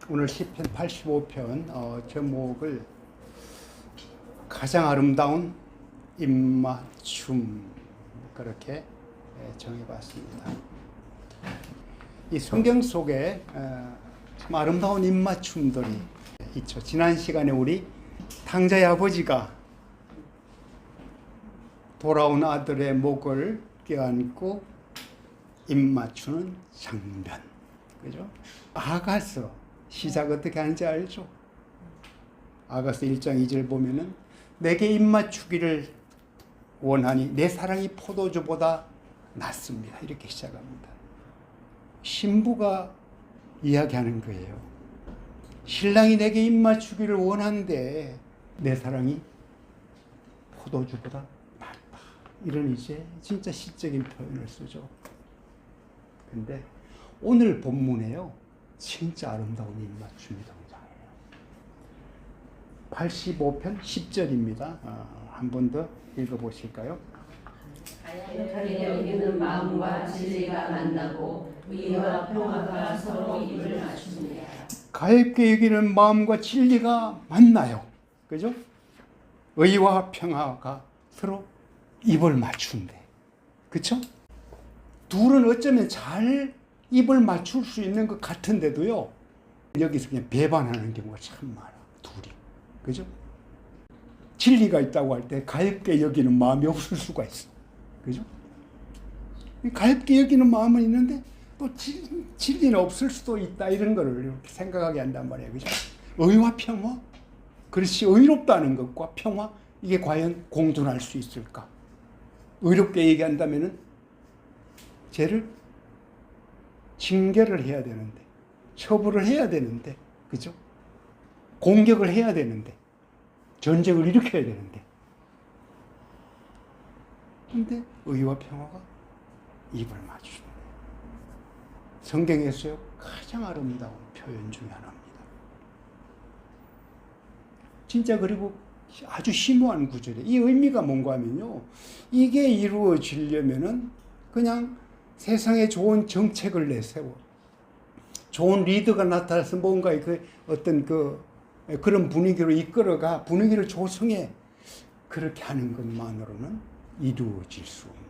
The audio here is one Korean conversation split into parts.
오늘 시편 85편 제목을 가장 아름다운 입맞춤 그렇게 정해봤습니다. 이 성경 속에 참 아름다운 입맞춤들이 있죠. 지난 시간에 우리 탕자의 아버지가 돌아온 아들의 목을 껴안고 입맞추는 장면, 그죠? 아가서 시작 어떻게 하는지 알죠? 아가서 1장 2절 보면은 내게 입맞추기를 원하니 내 사랑이 포도주보다 낫습니다. 이렇게 시작합니다. 신부가 이야기하는 거예요. 신랑이 내게 입맞추기를 원하는데 내 사랑이 포도주보다 낫다. 이런 이제 진짜 시적인 표현을 쓰죠. 근데 오늘 본문에요. 진짜 아름다운 입맞춤이 등장해요. 85편 10절입니다. 한 번 더 읽어보실까요? 가야게 여기는 마음과 진리가 만나고 의와 평화가 서로 입을 맞춥니다. 가엾게 여기는 마음과 진리가 만나요. 그죠? 의와 평화가 서로 입을 맞춘대. 그쵸? 둘은 어쩌면 잘 입을 맞출 수 있는 것 같은데도요, 여기서 그냥 배반하는 경우가 참 많아, 둘이. 그죠? 진리가 있다고 할 때 가엾게 여기는 마음이 없을 수가 있어. 그죠? 가엾게 여기는 마음은 있는데 또 진리는 없을 수도 있다, 이런 거를 이렇게 생각하게 한단 말이에요. 그죠? 의와 평화? 그렇지, 의롭다는 것과 평화, 이게 과연 공존할 수 있을까? 의롭게 얘기한다면은 죄를 징계를 해야 되는데, 처벌을 해야 되는데, 그죠? 공격을 해야 되는데, 전쟁을 일으켜야 되는데, 근데 의와 평화가 입을 맞추는 성경에서요 가장 아름다운 표현 중에 하나입니다. 진짜. 그리고 아주 심오한 구절이에요. 이 의미가 뭔가 하면요, 이게 이루어지려면은 그냥 세상에 좋은 정책을 내세워, 좋은 리더가 나타나서 뭔가 어떤 그런 분위기로 이끌어가 분위기를 조성해, 그렇게 하는 것만으로는 이루어질 수 없는.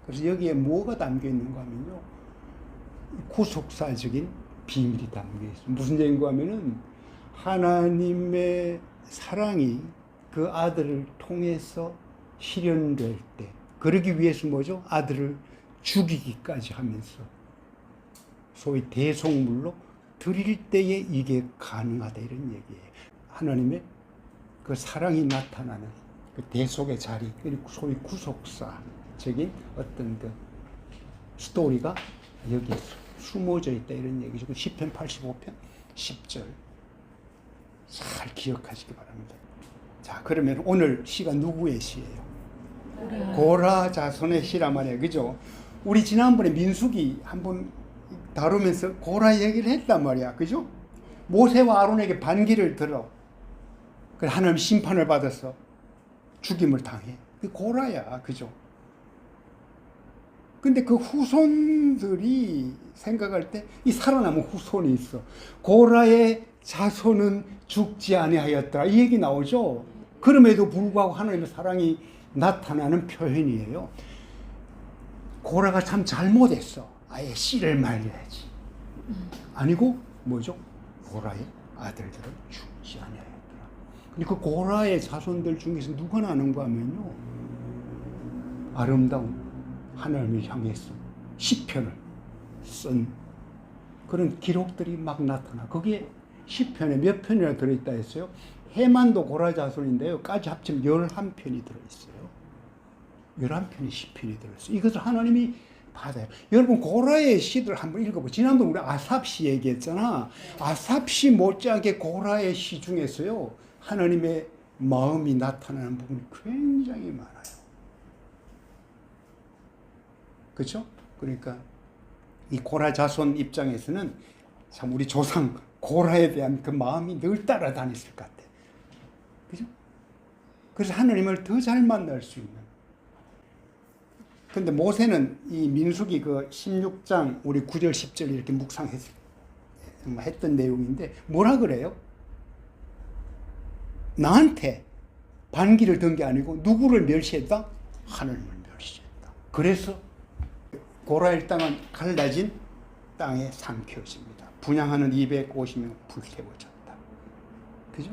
그래서 여기에 뭐가 담겨 있는가 하면요, 구속사적인 비밀이 담겨 있어요. 무슨 얘기인가 하면은 하나님의 사랑이 그 아들을 통해서 실현될 때, 그러기 위해서 뭐죠? 아들을 죽이기까지 하면서 소위 대속물로 드릴 때에 이게 가능하다, 이런 얘기예요. 하나님의 그 사랑이 나타나는 그 대속의 자리, 그리고 소위 구속사적인 어떤 그 스토리가 여기에 숨어져 있다, 이런 얘기죠. 시편 85편 10절 잘 기억하시기 바랍니다. 자, 그러면 오늘 시가 누구의 시예요? 고라 자손의 시란 말이에요. 그죠? 우리 지난번에 민수기 한번 다루면서 고라 얘기를 했단 말이야. 그죠? 모세와 아론에게 반기를 들어. 그래, 하나님 심판을 받아서 죽임을 당해. 그 고라야. 그죠? 근데 그 후손들이 생각할 때 이 살아남은 후손이 있어. 고라의 자손은 죽지 아니하였더라, 이 얘기 나오죠. 그럼에도 불구하고 하나님의 사랑이 나타나는 표현이에요. 고라가 참 잘못했어. 아예 씨를 말려야지. 아니고 뭐죠? 고라의 아들들은 죽지 아니하였더라. 근데 그 고라의 자손들 중에서 누가 나는가 하면요, 아름다운 하나님을 향해서 시편을 쓴 그런 기록들이 막 나타나. 거기에 시편에 몇 편이나 들어있다 했어요? 해만도 고라 자손인데요, 까지 합치면 11편이 들어있어요. 11편의 시편이 들어있어요. 이것을 하나님이 받아요. 여러분, 고라의 시들 한번 읽어보세요. 지난번 우리 아삽 시 얘기했잖아. 아삽 시 못지않게 고라의 시 중에서요, 하나님의 마음이 나타나는 부분이 굉장히 많아요. 그렇죠? 그러니까 이 고라 자손 입장에서는 참 우리 조상 고라에 대한 그 마음이 늘 따라다녔을 것 같아. 그죠? 그래서 하나님을 더 잘 만날 수 있는. 근데 모세는 이 민수기 그 16장 우리 9절 10절 이렇게 묵상했을 했던 내용인데 뭐라 그래요? 나한테 반기를 든 게 아니고 누구를 멸시했다? 하나님을 멸시했다. 그래서 고라의 땅은 갈라진 땅에 삼켜집니다. 분향하는 250명 불태워졌다. 그죠?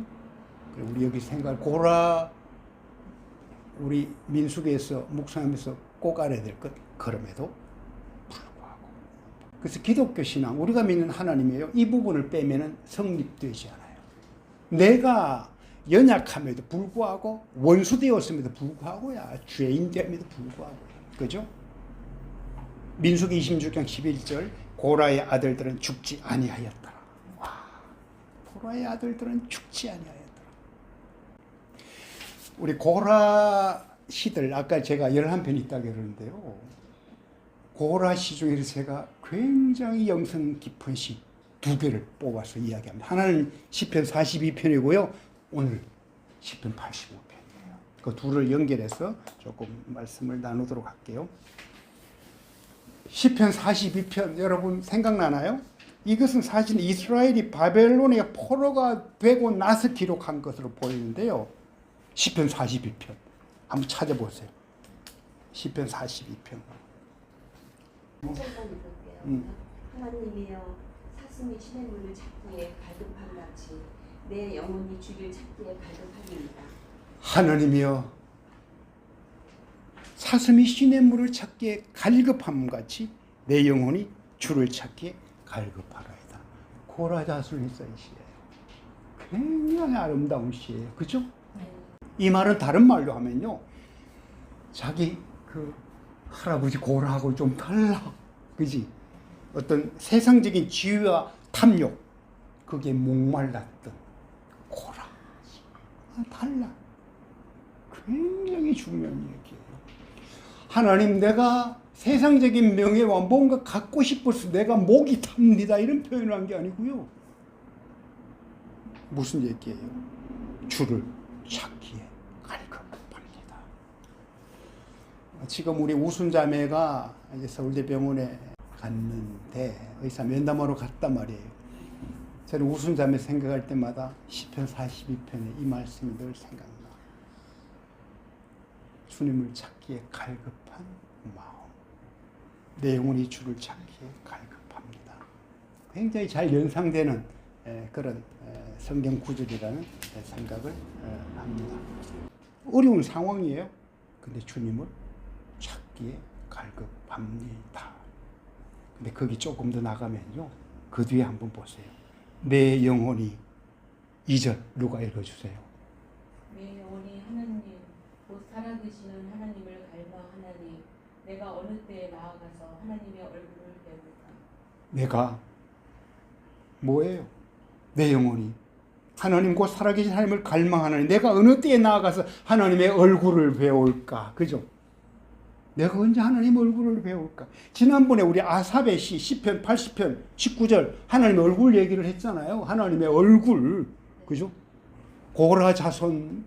우리 여기 생각 고라 우리 민수기에서 묵상하면서 꼭 알아야 될 것 그럼에도 불구하고. 그래서 기독교 신앙 우리가 믿는 하나님이에요. 이 부분을 빼면은 성립되지 않아요. 내가 연약함에도 불구하고 원수되었음에도 불구하고야 죄인됨에도 불구하고 그죠? 민수기 26장 11절 고라의 아들들은 죽지 아니하였더라. 와, 고라의 아들들은 죽지 아니하였더라. 우리 고라 시들 아까 제가 11편 있다고 그러는데요. 고라 시 중에서 제가 굉장히 영성 깊은 시 2개를 뽑아서 이야기합니다. 하나는 시편 42편이고요. 오늘 시편 85편이에요. 그 둘을 연결해서 조금 말씀을 나누도록 할게요. 시편 42편 여러분 생각나나요? 이것은 사실 이스라엘이 바벨론의 포로가 되고 나서 기록한 것으로 보이는데요. 시편 42편 한번 찾아보세요. 시편 42편. 하나님이여 사슴이 시냇물을 찾기에 갈급한 같이 내 영혼이 주를 찾기에 갈급하리이다. 하나님이여 사슴이 시냇물을 찾기에 갈급함 같이 내 영혼이 주를 찾기에 갈급하라이다. 고라자술이 쓴 시예요. 굉장히 아름다운 시예요. 그죠? 이 말은 다른 말로 하면요. 자기 그 할아버지 고라하고 좀 달라. 그지? 어떤 세상적인 지위와 탐욕 그게 목말랐던 고라. 달라. 굉장히 중요한 얘기예요. 하나님 내가 세상적인 명예와 뭔가 갖고 싶어서 내가 목이 탑니다. 이런 표현을 한 게 아니고요. 무슨 얘기예요? 주를 찾기에 갈급합니다. 지금 우리 우순자매가 이제 서울대병원에 갔는데 의사 면담하러 갔단 말이에요. 저는 우순자매 생각할 때마다 시편 42편에 이 말씀이 늘 생각나. 주님을 찾기에 갈급한 마음. 내 영혼이 주를 찾기에 갈급합니다. 굉장히 잘 연상되는 그런 성경 구절이라는 생각을 합니다. 어려운 상황이에요. 근데 주님을 찾기에 갈급합니다. 근데 거기 조금 더 나가면요. 그 뒤에 한번 보세요. 내 영혼이 2절 누가 읽어주세요. 내 영혼이 하나님 곧 살아계시는 하나님을 갈망하나니 내가 어느 때에 나아가서 하나님의 얼굴을 배울까. 내가 뭐예요? 내 영혼이 하나님 곧 살아계신 하나님을 갈망하나니 내가 어느 때에 나아가서 하나님의 얼굴을 배울까. 그죠? 내가 언제 하나님 얼굴을 배울까? 지난번에 우리 아삽의 시 10편 80편 19절 하나님의 얼굴 얘기를 했잖아요. 하나님의 얼굴. 그죠? 고라 자손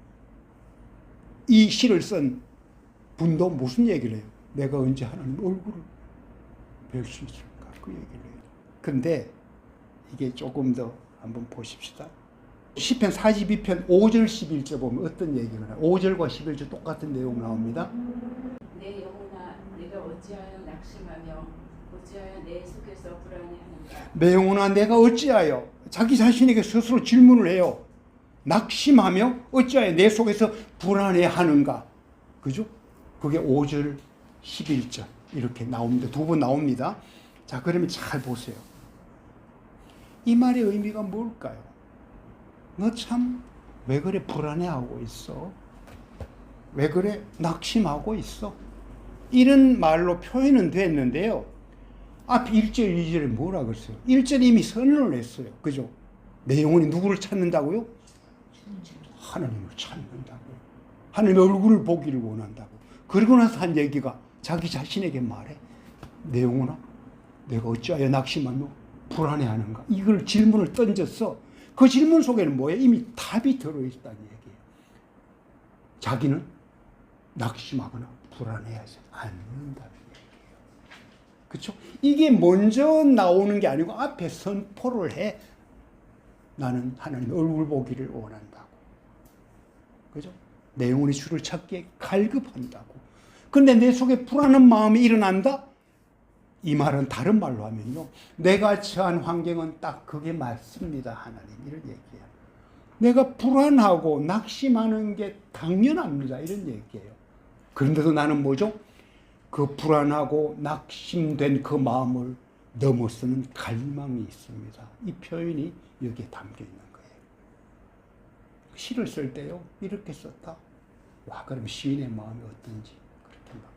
이 시를 쓴 분도 무슨 얘기를 해요? 내가 언제 하나님 얼굴을 뵐 수 있을까? 그 얘기를 해요. 근데 이게 조금 더 한번 보십시다. 시편 42편 5절 11절 보면 어떤 얘기를 해요? 5절과 11절 똑같은 내용 나옵니다. 내 영혼아 내가 어찌하여 낙심하며 어찌하여 내 속에서 불안해하는가. 내 영혼아 내가 어찌하여 자기 자신에게 스스로 질문을 해요. 낙심하며 어찌하여 내 속에서 불안해하는가. 그죠? 그게 5절 11절 이렇게 나옵니다. 두 번 나옵니다. 자, 그러면 잘 보세요. 이 말의 의미가 뭘까요? 너 참 왜 그래 불안해하고 있어? 왜 그래 낙심하고 있어? 이런 말로 표현은 됐는데요. 앞 1절 2절에 뭐라 그랬어요? 1절 이미 선언을 했어요. 그죠? 내 영혼이 누구를 찾는다고요? 하나님을 찾는다고요. 하나님의 얼굴을 보기를 원한다고. 그리고 나서 한 얘기가 자기 자신에게 말해. 내 영혼아 내가 어찌하여 낙심하며 불안해하는가. 이걸 질문을 던졌어. 그 질문 속에는 뭐예요? 이미 답이 들어있다는 얘기예요. 자기는 낙심하거나 불안해하지 않는다는 얘기예요. 그렇죠? 이게 먼저 나오는 게 아니고 앞에 선포를 해. 나는 하나님의 얼굴 보기를 원한다고. 그죠? 내 영혼이 주를 찾기에 갈급한다고. 근데 내 속에 불안한 마음이 일어난다? 이 말은 다른 말로 하면요. 내가 처한 환경은 딱 그게 맞습니다. 하나님. 이런 얘기예요. 내가 불안하고 낙심하는 게 당연합니다. 이런 얘기예요. 그런데도 나는 뭐죠? 그 불안하고 낙심된 그 마음을 넘어서는 갈망이 있습니다. 이 표현이 여기에 담겨 있는 거예요. 시를 쓸 때요. 이렇게 썼다. 와, 그럼 시인의 마음이 어떤지 그렇게 막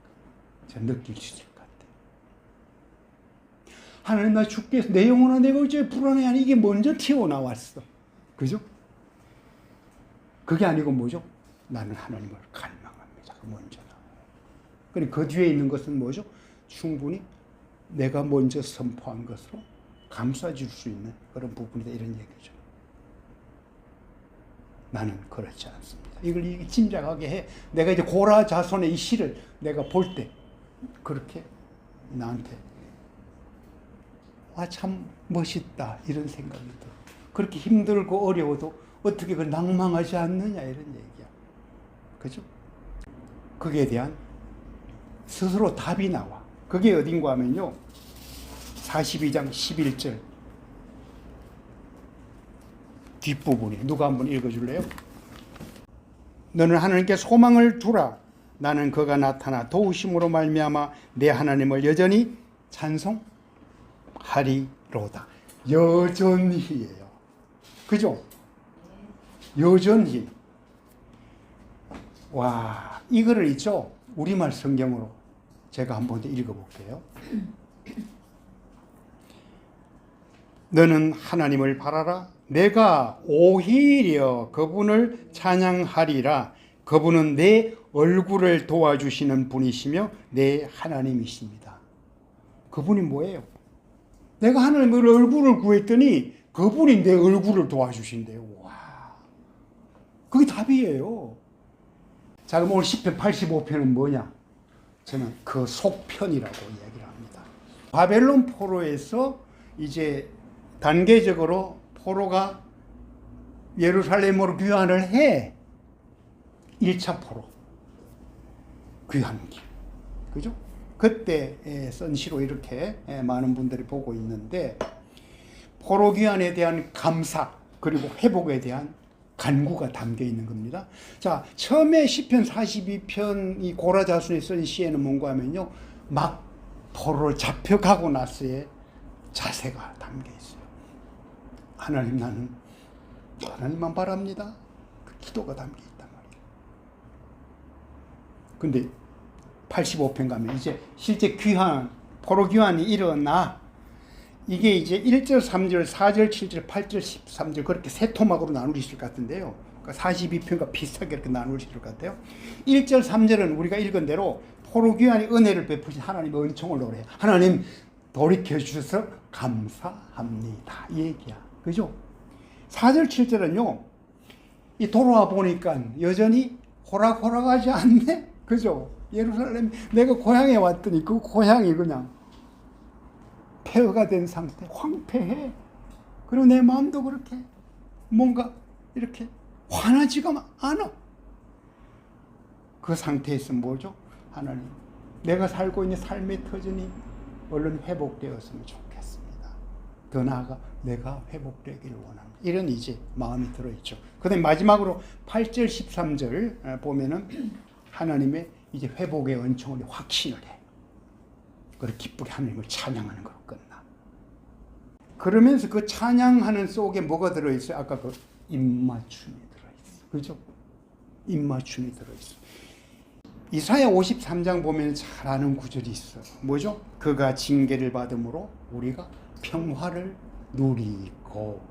제가 느낄 수 있을 것 같아요. 하나님, 나 죽게 해서 내 영혼아 내가 어째 불안해 하니 이게 먼저 튀어나왔어. 그죠? 그게 아니고 뭐죠? 나는 하나님을 갈망합니다. 그 먼저 나와요. 그리고 그 뒤에 있는 것은 뭐죠? 충분히 내가 먼저 선포한 것으로 감싸줄 수 있는 그런 부분이다. 이런 얘기죠. 나는 그렇지 않습니다. 이걸 짐작하게 해. 내가 이제 고라 자손의 이 시를 내가 볼 때 그렇게 나한테 아, 참 멋있다 이런 생각이 들어. 그렇게 힘들고 어려워도 어떻게 그 낭망하지 않느냐 이런 얘기야. 그죠? 거기에 대한 스스로 답이 나와. 그게 어딘가 하면요. 42장 11절 뒷부분이 누가 한번 읽어줄래요? 너는 하나님께 소망을 두라. 나는 그가 나타나 도우심으로 말미암아 내 하나님을 여전히 찬송하리로다. 여전히예요. 그죠? 여전히. 와, 이거를 있죠? 우리말 성경으로 제가 한번 더 읽어볼게요. 너는 하나님을 바라라. 내가 오히려 그분을 찬양하리라. 그분은 내 얼굴을 도와주시는 분이시며 내 하나님이십니다. 그분이 뭐예요? 내가 하나님의 얼굴을 구했더니 그분이 내 얼굴을 도와주신대요. 와, 그게 답이에요. 자, 그럼 오늘 시편 85편은 뭐냐? 저는 그 속편이라고 이야기를 합니다. 바벨론 포로에서 이제 단계적으로 포로가 예루살렘으로 귀환을 해. 1차 포로. 귀환 길. 그죠? 그때 쓴 시로 이렇게 많은 분들이 보고 있는데, 포로 귀환에 대한 감사, 그리고 회복에 대한 간구가 담겨 있는 겁니다. 자, 처음에 시편 42편 이 고라 자손이 쓴 시에는 뭔가 하면요. 막 포로를 잡혀가고 나서의 자세가 담겨 있어요. 하나님, 나는 하나님만 바랍니다. 그 기도가 담겨 있단 말이에요. 근데 85편 가면 이제 실제 귀환, 포로 귀환이 일어나 이게 이제 1절, 3절, 4절, 7절, 8절, 13절 그렇게 세 토막으로 나누실 것 같은데요. 그러니까 42편과 비슷하게 이렇게 나누실 것 같아요. 1절, 3절은 우리가 읽은 대로 포로 귀환의 은혜를 베푸신 하나님의 은총을 노래해. 하나님 돌이켜 주셔서 감사합니다. 이 얘기야. 그죠? 4절, 7절은요. 이 돌아와 보니까 여전히 호락호락하지 않네? 그죠? 예루살렘, 내가 고향에 왔더니 그 고향이 그냥 폐허가 된 상태, 황폐해. 그리고 내 마음도 그렇게 뭔가 이렇게 환하지가 않아. 그 상태에서 뭐죠? 하나님, 내가 살고 있는 삶의 터전이 얼른 회복되었으면 좋겠습니다. 더 나아가 내가 회복되기를 원합니다. 이런 이제 마음이 들어있죠. 그 다음에 마지막으로 8절, 13절 보면은 하나님의 이제 회복의 은총을 확신을 해. 그리고 기쁘게 하나님을 찬양하는 걸로 끝나. 그러면서 그 찬양하는 속에 뭐가 들어있어요? 아까 그 입맞춤이 들어있어. 그죠? 입맞춤이 들어있어. 이사야 53장 보면 잘 아는 구절이 있어. 뭐죠? 그가 징계를 받음으로 우리가 평화를 누리고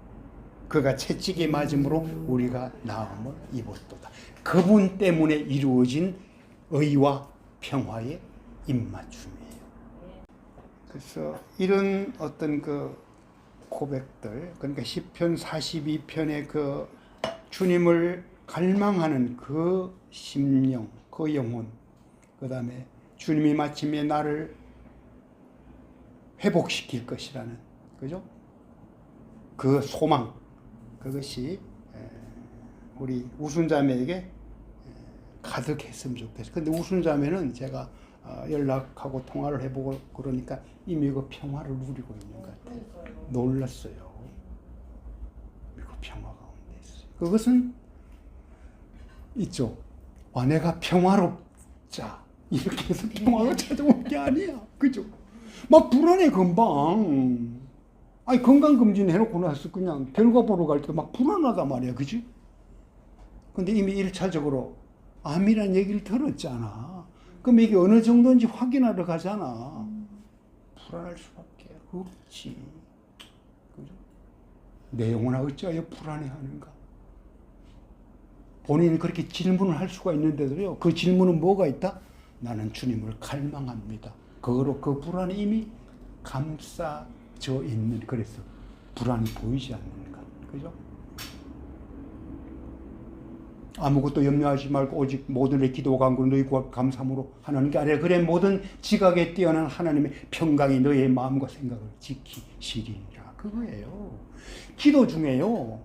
그가 채찍에 맞음으로 우리가 나음을 입었도다. 그분 때문에 이루어진 의와 평화의 입맞춤이에요. 그래서 이런 어떤 그 고백들, 그러니까 시편 42편의 그 주님을 갈망하는 그 심령, 그 영혼, 그 다음에 주님이 마침내 나를 회복시킬 것이라는, 그죠? 그 소망, 그것이 우리 우순자매에게 가득했으면 좋겠어요. 근데 우순자매는 제가 연락하고 통화를 해보고 그러니까 이미 그 평화를 누리고 있는 것 같아요. 놀랐어요. 그 평화 가운데 있어요. 그것은 있죠. 내가 평화롭자 이렇게 해서 평화가 찾아온 게 아니야. 그죠? 막 불안해 금방. 아니 건강검진 해놓고 나서 그냥 결과 보러 갈 때 막 불안하단 말이야. 그지? 근데 이미 1차적으로 암이란 얘기를 들었잖아. 그럼 이게 어느 정도인지 확인하러 가잖아. 불안할 수밖에 없지. 그죠? 내 영혼아 어찌하여 불안해하는가? 본인이 그렇게 질문을 할 수가 있는데도요. 그 질문은 뭐가 있다? 나는 주님을 갈망합니다. 그거로 그 불안이 이미 감싸져 있는, 그래서 불안이 보이지 않는가. 그죠? 아무것도 염려하지 말고 오직 모든 의 기도 간구를 너희 구할 감사함으로 하나님께 아뢰라. 그래 모든 지각에 뛰어난 하나님의 평강이 너희의 마음과 생각을 지키시리라. 그거예요. 기도 중에요.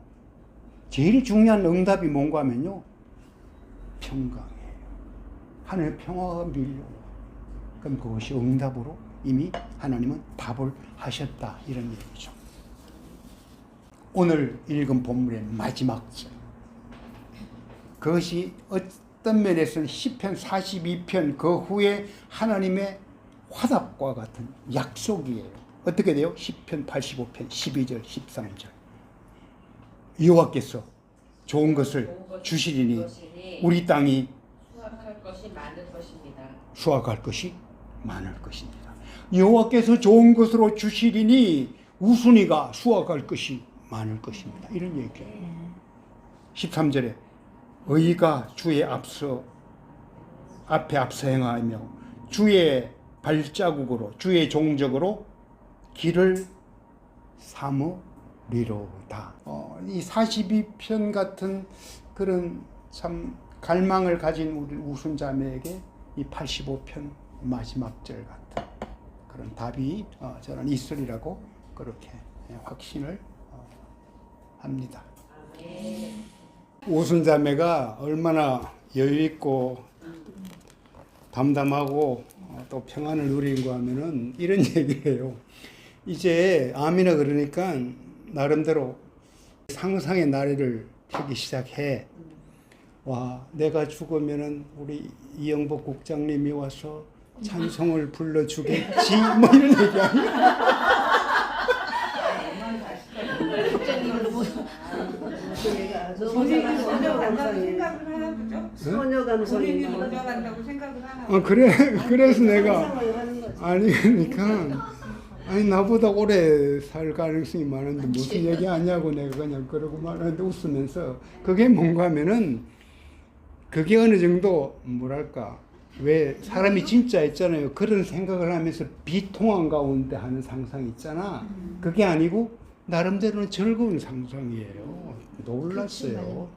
제일 중요한 응답이 뭔가 하면요. 평강이에요. 하늘의 평화가 밀려와. 그럼 그것이 응답으로 이미 하나님은 답을 하셨다. 이런 얘기죠. 오늘 읽은 본문의 마지막 절. 그것이 어떤 면에서는 시편 42편 그 후에 하나님의 화답과 같은 약속이에요. 어떻게 돼요? 시편 85편 12절 13절. 여호와께서 좋은 것을 주시리니 우리 땅이 수확할 것이 많을 것입니다. 수확할 것이 많을 것입니다. 여호와께서 좋은 것으로 주시리니 우순이가 수확할 것이 많을 것입니다. 이런 얘기예요. 13절에 의가 주의 앞에 앞서 행하며 주의 발자국으로 주의 종적으로 길을 삼으리로다. 이 42편 같은 그런 참 갈망을 가진 우리 우순자매에게 이 85편 마지막 절 같은 그런 답이 저는 있으리라고 그렇게 확신을 합니다. 우순자매가 얼마나 여유있고 담담하고 또 평안을 누리는가 하면은 이런 얘기를 해요. 이제 암이나 그러니까 나름대로 상상의 나래를 펴기 시작해. 와, 내가 죽으면은 우리 이영복 국장님이 와서 찬송을 불러주겠지. 뭐 이런 얘기 아니야? 본인이 먼저 간다고 생각을 하나 보죠? 소녀 본인이 감성이 먼저 간다고 생각을 하나 그래서 내가 하는 거지. 아니 그러니까 아니 나보다 오래 살 가능성이 많은데 무슨 얘기 하냐고 내가 그냥 그러고 말하는데 웃으면서 그게 뭔가 하면은 그게 어느 정도 뭐랄까 왜 사람이 진짜 있잖아요. 그런 생각을 하면서 비통한 가운데 하는 상상이 있잖아. 그게 아니고 나름대로는 즐거운 상상이에요. 놀랐어요.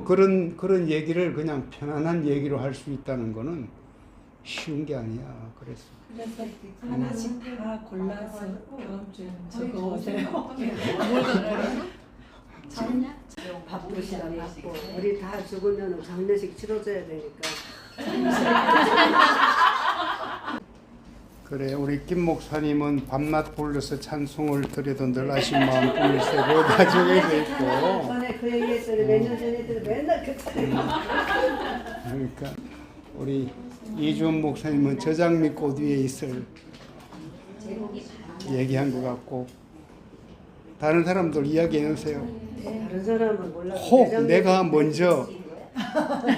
그런 얘기를 그냥 편안한 얘기로 할 수 있다는 거는 쉬운 게 아니야. 그래서 하나씩 다 골라서 적어오세요. 바쁘시다 바쁘. 우리 다 죽으면 장례식 치러줘야 되니까. 그래 우리 김 목사님은 밤낮 불러서 찬송을 드려도 늘 아신 마음뿐을 세고 나중에도 있고 전에 그 얘기했더니 몇 년 전에 맨날 그 그러니까 우리 이주원 목사님은 저장미 꽃 위에 있을 얘기한 것 같고 다른 사람들 이야기해 주세요. 다른 사람은 몰라. 혹 내가 먼저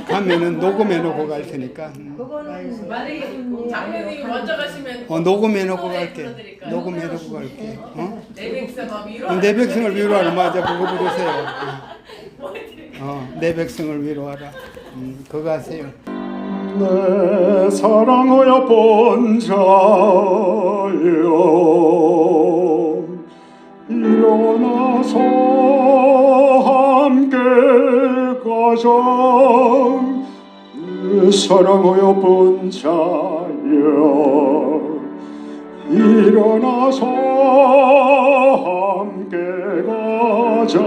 가면은 녹음해 놓고 갈 테니까. 그거는 만약에 장면이 먼저 가시면 녹음해 놓고 갈게. 녹음해 놓고 갈게. 내 백성아 위로. 내 백성을 위로하라. 맞아, 그거 부르세요. 내 백성을 위로하라. 그거 하세요. 내 사랑하여 본 자여 일어나서 함께 가자. 내 사랑하여 본 자여 일어나서 함께 가자